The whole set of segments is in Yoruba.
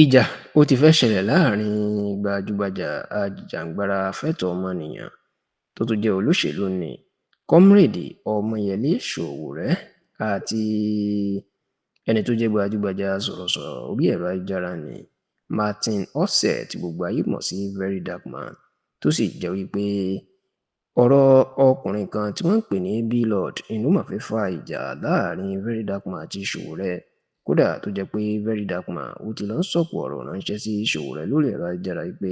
Ìjà ó ti fẹ́ ṣẹlẹ̀ láàrin gbajúgbajà ajìjàǹgbara fẹ́tọ̀ọ́ ọmọnìyàn tó tún jẹ́ olóṣèlú nni Comrade Ọmọyẹlé Sowore àti ẹni tó jẹ́ gbajúgbajà sọ̀rọ̀sọ̀rọ̀ orí ẹ̀rọ ayélujára nni Martin Orseh tí gbogbo ayé mọ̀ sí Very Dark Man, tó sì jẹ́ wípé ọ̀rọ̀ ọkùnrin kan tí wọ́n ń pè ní B-Lord ló mà fẹ́ fa ìjà láàrin Very Dark Man àti Sowore. Kódà tó jẹ́ pé Very Dark Man ó ti lọ ń sọ̀kò ọ̀rọ̀ ránṣẹ́ sí Sowore lórí ẹ̀rọ ayélujára wípé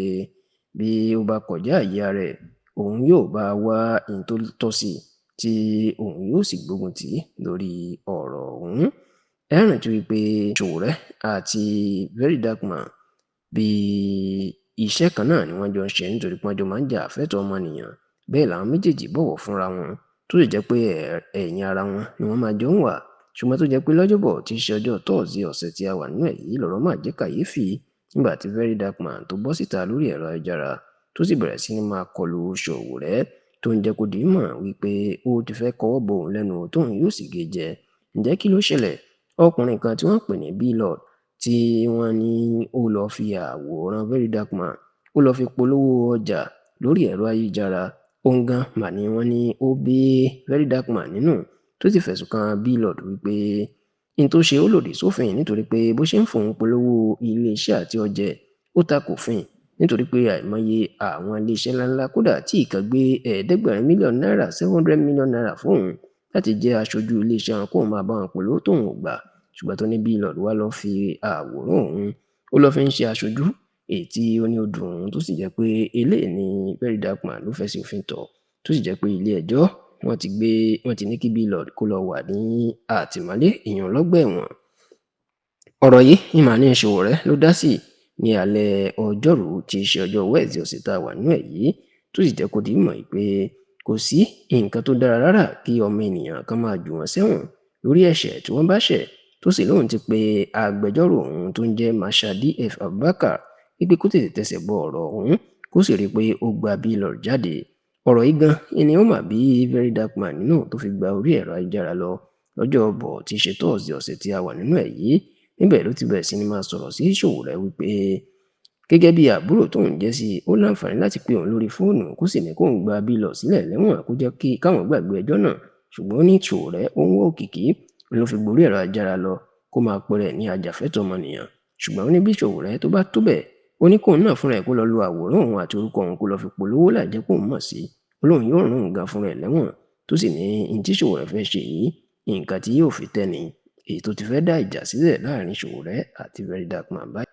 bí ó bá kọjá àyè ara ẹ̀, òun yóò bá a wá ohun tó tọ́ sí tí òun yóò sì gbógun tì í lórí ọ̀rọ̀ ọ̀hún. Ẹ rántí wípé Sowore àti Very Dark Man bí iṣẹ́ kan náà ni wọ́n jọ ń ṣe nítorí pé wọ́n jọ máa ń jà fẹ́tọ̀ọ́ ọmọnìyàn. Bẹ́ẹ̀ làwọn méjèèjì bọ̀wọ̀ fúnra wọn, tó sì jẹ́ pé ẹ̀yìn ara wọn ni wọ́n máa jọ ń wà. Ṣùgbọ́n tó jẹ́ pé lọ́jọ́bọ̀ tí í ṣe ọjọ́ Thursday ọ̀sẹ̀ tí a wà nínú ẹ̀ yìí lọ̀rọ̀ máa jẹ́ kàyéfì nígbà tí Very Dark Man tó bọ́ síta lórí ẹ̀rọ ayélujára tó sì bẹ̀rẹ̀ sí ní máa kọlu Sowore, tó ń jẹ́ kó di mímọ̀ wípé ó ti fẹ́ kọwọ́ bọ òun lẹ́nu tóun yóò sì gé jẹ. Ǹjẹ́ kí ló ṣẹlẹ̀? Ọkùnrin kan tí wọ́n ń pè ní B-Lord tí wọ́n ní ó lọ fi àwòrán Very Dark Man ó lọ fi polówó ọjà lórí ẹ̀rọ ayélujára. Òun gan mà ni wọ́n ní ó bí Very Dark Man nínú, tó sì fẹ̀sùn kan B-Lord wípé n tó ṣe ó lòdì sófin nítorí pé bó ṣe ń fòun polówó iléeṣẹ́ àti ọjà ẹ̀ ó tako òfin, nítorí pé àìmọye àwọn iléeṣẹ́ ńláńlá kódà tí ìkan gbé ẹ̀ẹ́dẹ́gbẹ̀rin mílíọ̀nù náírà $700 million fóun láti jẹ́ aṣojú iléeṣẹ́ wọn kóun máa bá wọn polówó tóun ò gbà. Ṣùgbọ́n tó ní B-Lord wá lọ fi àwòrán òun ó lọ fi ń ṣe aṣojú, èyí tí ó ní ó dùn òun, tó sì jẹ́ pé eléyìí ni Very Dark Man ló fẹ̀sùn òfin tọ̀, tó sì jẹ́ pé ilé ẹjọ́ wọ́n ti ní kí B-Lord kó lọ wà ní àtìmọ́lé, ìyẹn lọ́gbà ẹ̀wọ̀n. Ọ̀rọ̀ yìí ni mà ní Sowore ló dá sí ní alẹ́ ọjọ́rùú tí í ṣe ọjọ́ Wednesday ọ̀sẹ̀ tá a wà nínú ẹ̀ yìí, tó sì jẹ́ kó di mímọ̀ pé kò sí nǹkan tó dára rárá kí ọmọ ènìyàn kan máa jù wọ́n sẹ́wọ̀n lórí ẹ̀ṣẹ̀ tí wọ́n bá ṣẹ̀, tó sì lóun ti pe agbẹjọ́rò òun tó ń jẹ́ Marshal D.F. Abubakar wípé kó tètè tẹsẹ̀ bọ ọ̀rọ̀ ọ̀hún kó sì rí i pé ó gba B-Lord jáde. Ọ̀rọ̀ yìí gan ni ó mà bí Very Dark Man nínú tó fi gba orí ẹ̀rọ ayélujára lọ lọ́jọ́bọ̀ tí í ṣe Thursday ọ̀sẹ̀ tí a wà nínú ẹ̀ yìí. Níbẹ̀ ló ti bẹ̀rẹ̀ sí ní máa sọ̀rọ̀ sí Sowore wípé gẹ́gẹ́ bí àbúrò tóun jẹ́ sí i, ó láǹfààní láti pe òun lórí fóònù kó sì ní kóun gba B-Lord sílẹ̀ lẹ́wọ̀n kó jẹ́ kí káwọn gbàgbé ẹjọ́ náà. Ṣùgbọ́n ó ní Sowore ó ń wá òkìkí ló fi gborí ẹ̀rọ ayélujára lọ kó máa pe rẹ̀ ní ajàfẹ́tọ̀ọ́ ọmọnìyàn. Ṣùgbọ́n ó ní bí Sowore tó bá tó bẹ́ẹ̀, ó ní kóun náà fúnra ẹ̀ kó lọ lo àwòrán òun àti orúkọ òun kó lọ fi polówó láì jẹ́ kóun mọ̀ sí. Ó lóun yóò rán òun gan fúnra ẹ̀ lẹ́wọ̀n, tó sì ní n tí Sowore fẹ́ ṣe yìí nǹkan tí yóò fi tẹ́ ni, èyí tó ti fẹ́ dá ìjà sílẹ̀ láàrin Sowore àti Very Dark Man báyìí.